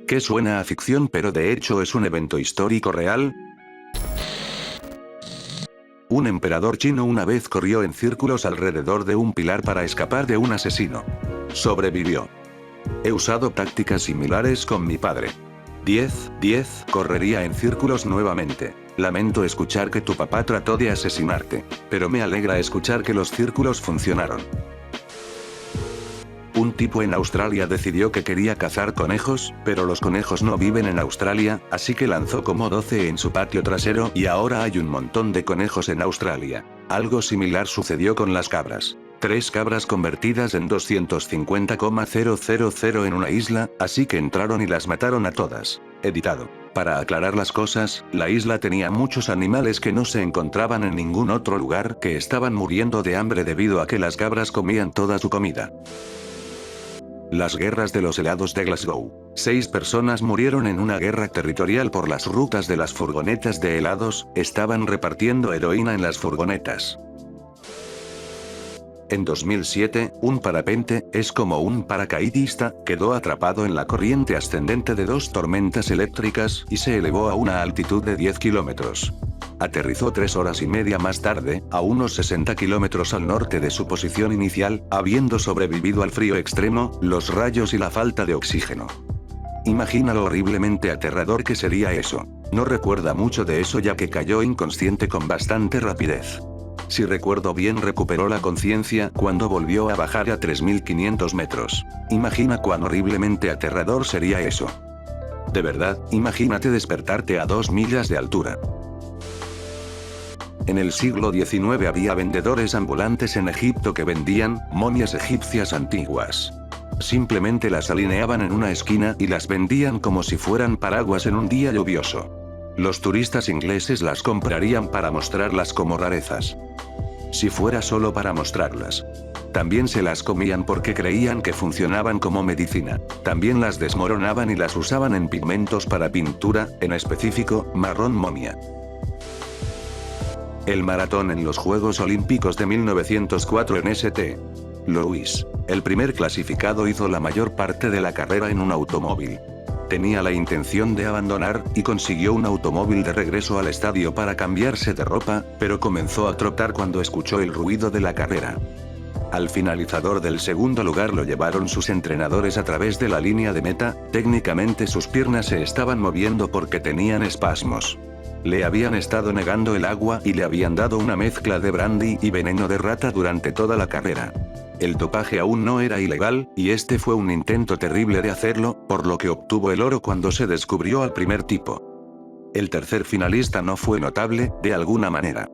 Que suena a ficción pero de hecho es un evento histórico real. Un emperador chino una vez corrió en círculos alrededor de un pilar para escapar de un asesino. Sobrevivió. He usado tácticas similares con mi padre. 10, correría en círculos nuevamente. Lamento escuchar que tu papá trató de asesinarte, pero me alegra escuchar que los círculos funcionaron. Un tipo en Australia decidió que quería cazar conejos, pero los conejos no viven en Australia, así que lanzó como 12 en su patio trasero y ahora hay un montón de conejos en Australia. Algo similar sucedió con las cabras. 3 cabras convertidas en 250,000 en una isla, así que entraron y las mataron a todas. Editado. Para aclarar las cosas, la isla tenía muchos animales que no se encontraban en ningún otro lugar, que estaban muriendo de hambre debido a que las cabras comían toda su comida. Las guerras de los helados de Glasgow. 6 personas murieron en una guerra territorial por las rutas de las furgonetas de helados, estaban repartiendo heroína en las furgonetas. En 2007, un parapente, es como un paracaidista, quedó atrapado en la corriente ascendente de 2 tormentas eléctricas y se elevó a una altitud de 10 kilómetros. Aterrizó 3 horas y media más tarde, a unos 60 kilómetros al norte de su posición inicial, habiendo sobrevivido al frío extremo, los rayos y la falta de oxígeno. Imagina lo horriblemente aterrador que sería eso. No recuerda mucho de eso ya que cayó inconsciente con bastante rapidez. Si recuerdo bien recuperó la conciencia cuando volvió a bajar a 3500 metros. Imagina cuán horriblemente aterrador sería eso. De verdad, imagínate despertarte a 2 millas de altura. En el siglo XIX había vendedores ambulantes en Egipto que vendían momias egipcias antiguas. Simplemente las alineaban en una esquina y las vendían como si fueran paraguas en un día lluvioso. Los turistas ingleses las comprarían para mostrarlas como rarezas. Si fuera solo para mostrarlas. También se las comían porque creían que funcionaban como medicina. También las desmoronaban y las usaban en pigmentos para pintura, en específico, marrón momia. El maratón en los Juegos Olímpicos de 1904 en St. Louis. El primer clasificado hizo la mayor parte de la carrera en un automóvil. Tenía la intención de abandonar, y consiguió un automóvil de regreso al estadio para cambiarse de ropa, pero comenzó a trotar cuando escuchó el ruido de la carrera. Al finalizador del segundo lugar lo llevaron sus entrenadores a través de la línea de meta, técnicamente sus piernas se estaban moviendo porque tenían espasmos. Le habían estado negando el agua y le habían dado una mezcla de brandy y veneno de rata durante toda la carrera. El dopaje aún no era ilegal, y este fue un intento terrible de hacerlo, por lo que obtuvo el oro cuando se descubrió al primer tipo. El tercer finalista no fue notable, de alguna manera.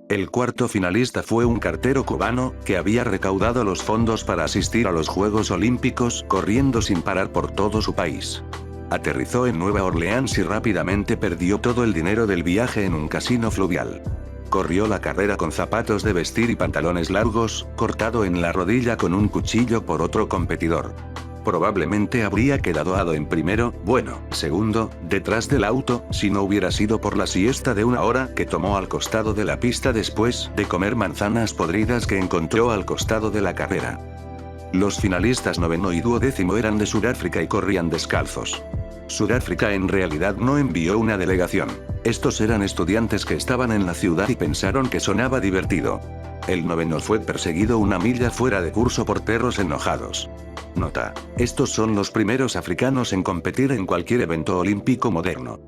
El cuarto finalista fue un cartero cubano, que había recaudado los fondos para asistir a los Juegos Olímpicos, corriendo sin parar por todo su país. Aterrizó en Nueva Orleans y rápidamente perdió todo el dinero del viaje en un casino fluvial. Corrió la carrera con zapatos de vestir y pantalones largos, cortado en la rodilla con un cuchillo por otro competidor. Probablemente habría quedado en primero, segundo, detrás del auto, si no hubiera sido por la siesta de 1 hora que tomó al costado de la pista después de comer manzanas podridas que encontró al costado de la carrera. Los finalistas 9º y 12º eran de Sudáfrica y corrían descalzos. Sudáfrica en realidad no envió una delegación. Estos eran estudiantes que estaban en la ciudad y pensaron que sonaba divertido. El 9º fue perseguido 1 milla fuera de curso por perros enojados. Nota: estos son los primeros africanos en competir en cualquier evento olímpico moderno.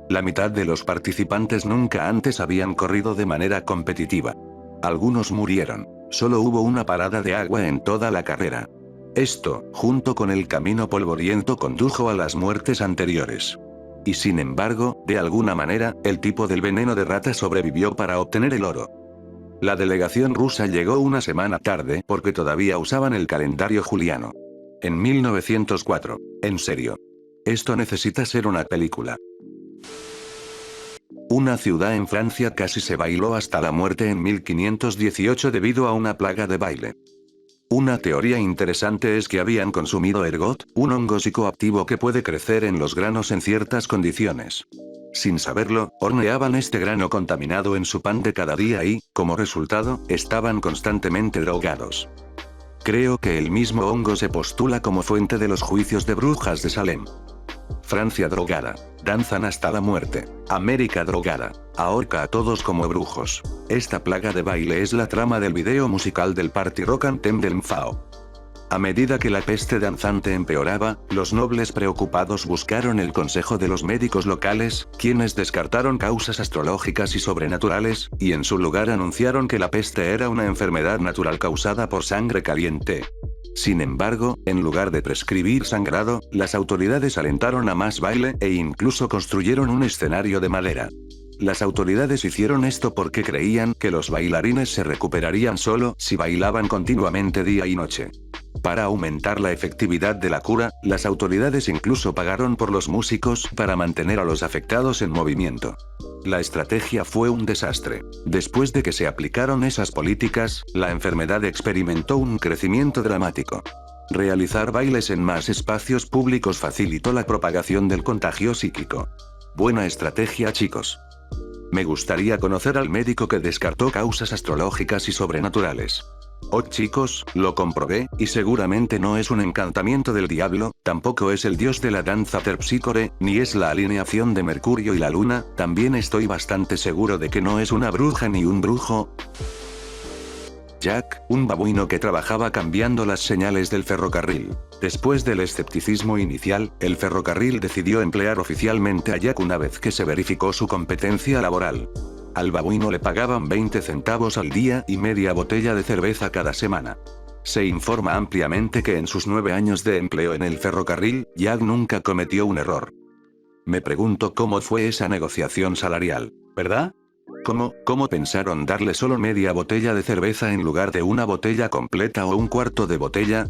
La mitad de los participantes nunca antes habían corrido de manera competitiva. Algunos murieron. Solo hubo una parada de agua en toda la carrera. Esto, junto con el camino polvoriento, condujo a las muertes anteriores. Y sin embargo, de alguna manera, el tipo del veneno de rata sobrevivió para obtener el oro. La delegación rusa llegó una semana tarde porque todavía usaban el calendario juliano. En 1904. En serio. Esto necesita ser una película. Una ciudad en Francia casi se bailó hasta la muerte en 1518 debido a una plaga de baile. Una teoría interesante es que habían consumido ergot, un hongo psicoactivo que puede crecer en los granos en ciertas condiciones. Sin saberlo, horneaban este grano contaminado en su pan de cada día y, como resultado, estaban constantemente drogados. Creo que el mismo hongo se postula como fuente de los juicios de brujas de Salem. Francia drogada. Danzan hasta la muerte. América drogada. Ahorca a todos como brujos. Esta plaga de baile es la trama del video musical del Party Rock Anthem del MFAO. A medida que la peste danzante empeoraba, los nobles preocupados buscaron el consejo de los médicos locales, quienes descartaron causas astrológicas y sobrenaturales, y en su lugar anunciaron que la peste era una enfermedad natural causada por sangre caliente. Sin embargo, en lugar de prescribir sangrado, las autoridades alentaron a más baile e incluso construyeron un escenario de madera. Las autoridades hicieron esto porque creían que los bailarines se recuperarían solo si bailaban continuamente día y noche. Para aumentar la efectividad de la cura, las autoridades incluso pagaron por los músicos para mantener a los afectados en movimiento. La estrategia fue un desastre. Después de que se aplicaron esas políticas, la enfermedad experimentó un crecimiento dramático. Realizar bailes en más espacios públicos facilitó la propagación del contagio psíquico. Buena estrategia, chicos. Me gustaría conocer al médico que descartó causas astrológicas y sobrenaturales. Oh chicos, lo comprobé, y seguramente no es un encantamiento del diablo, tampoco es el dios de la danza Terpsícore, ni es la alineación de Mercurio y la Luna, también estoy bastante seguro de que no es una bruja ni un brujo. Jack, un babuino que trabajaba cambiando las señales del ferrocarril. Después del escepticismo inicial, el ferrocarril decidió emplear oficialmente a Jack una vez que se verificó su competencia laboral. Al babuino le pagaban 20 centavos al día y media botella de cerveza cada semana. Se informa ampliamente que en sus 9 años de empleo en el ferrocarril, Jack nunca cometió un error. Me pregunto cómo fue esa negociación salarial, ¿verdad? ¿Cómo pensaron darle solo media botella de cerveza en lugar de una botella completa o un cuarto de botella?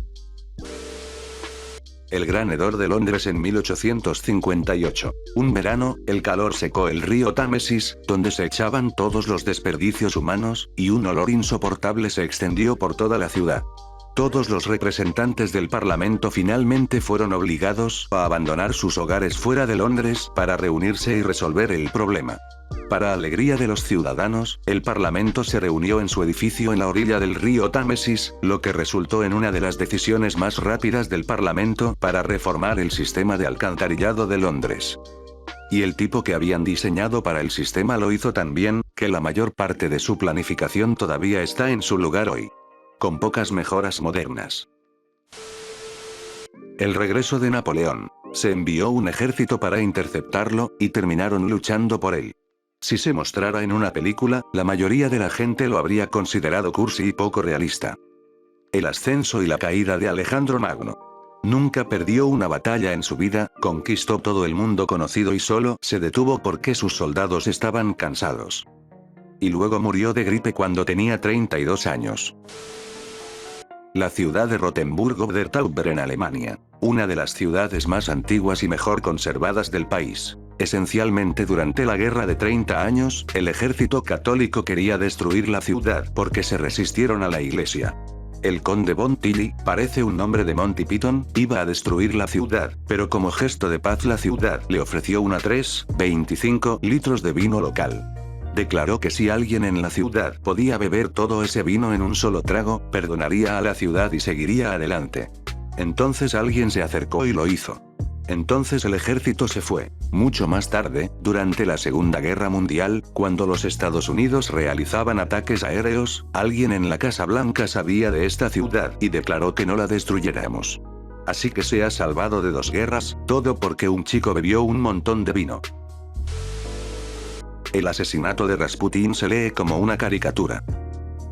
El gran hedor de Londres en 1858. Un verano, el calor secó el río Támesis, donde se echaban todos los desperdicios humanos, y un olor insoportable se extendió por toda la ciudad. Todos los representantes del Parlamento finalmente fueron obligados a abandonar sus hogares fuera de Londres para reunirse y resolver el problema. Para alegría de los ciudadanos, el Parlamento se reunió en su edificio en la orilla del río Támesis, lo que resultó en una de las decisiones más rápidas del Parlamento para reformar el sistema de alcantarillado de Londres. Y el tipo que habían diseñado para el sistema lo hizo tan bien, que la mayor parte de su planificación todavía está en su lugar hoy. Con pocas mejoras modernas. El regreso de Napoleón. Se envió un ejército para interceptarlo, y terminaron luchando por él. Si se mostrara en una película, la mayoría de la gente lo habría considerado cursi y poco realista. El ascenso y la caída de Alejandro Magno. Nunca perdió una batalla en su vida, conquistó todo el mundo conocido y solo se detuvo porque sus soldados estaban cansados. Y luego murió de gripe cuando tenía 32 años. La ciudad de Rotenburg ob der Tauber en Alemania. Una de las ciudades más antiguas y mejor conservadas del país. Esencialmente durante la Guerra de 30 años, el ejército católico quería destruir la ciudad porque se resistieron a la iglesia. El conde von Tilly, parece un nombre de Monty Python, iba a destruir la ciudad, pero como gesto de paz la ciudad le ofreció una 3,25 litros de vino local. Declaró que si alguien en la ciudad podía beber todo ese vino en un solo trago, perdonaría a la ciudad y seguiría adelante. Entonces alguien se acercó y lo hizo. Entonces el ejército se fue. Mucho más tarde, durante la Segunda Guerra Mundial, cuando los Estados Unidos realizaban ataques aéreos, alguien en la Casa Blanca sabía de esta ciudad y declaró que no la destruyéramos. Así que se ha salvado de 2 guerras, todo porque un chico bebió un montón de vino. El asesinato de Rasputín se lee como una caricatura.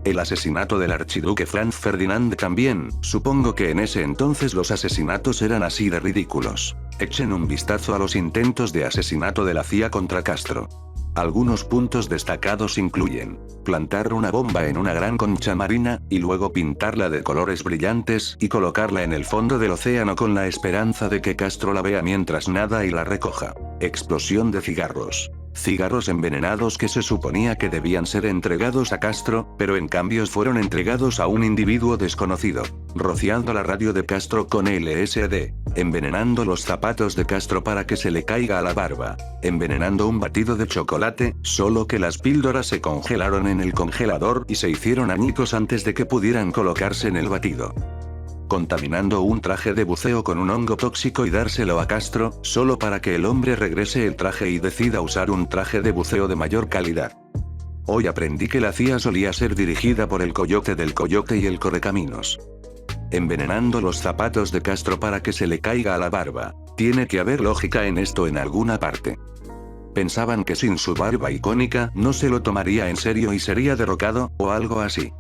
El asesinato del archiduque Franz Ferdinand también, supongo que en ese entonces los asesinatos eran así de ridículos. Echen un vistazo a los intentos de asesinato de la CIA contra Castro. Algunos puntos destacados incluyen plantar una bomba en una gran concha marina, y luego pintarla de colores brillantes y colocarla en el fondo del océano con la esperanza de que Castro la vea mientras nada y la recoja. Explosión de cigarros. Cigarros envenenados que se suponía que debían ser entregados a Castro, pero en cambio fueron entregados a un individuo desconocido. Rociando la radio de Castro con LSD. Envenenando los zapatos de Castro para que se le caiga a la barba. Envenenando un batido de chocolate, solo que las píldoras se congelaron en el congelador y se hicieron añicos antes de que pudieran colocarse en el batido. contaminando un traje de buceo con un hongo tóxico y dárselo a Castro, solo para que el hombre regrese el traje y decida usar un traje de buceo de mayor calidad. Hoy aprendí que la CIA solía ser dirigida por el Coyote del Coyote y el Correcaminos. Envenenando los zapatos de Castro para que se le caiga a la barba. Tiene que haber lógica en esto en alguna parte. Pensaban que sin su barba icónica no se lo tomaría en serio y sería derrocado, o algo así.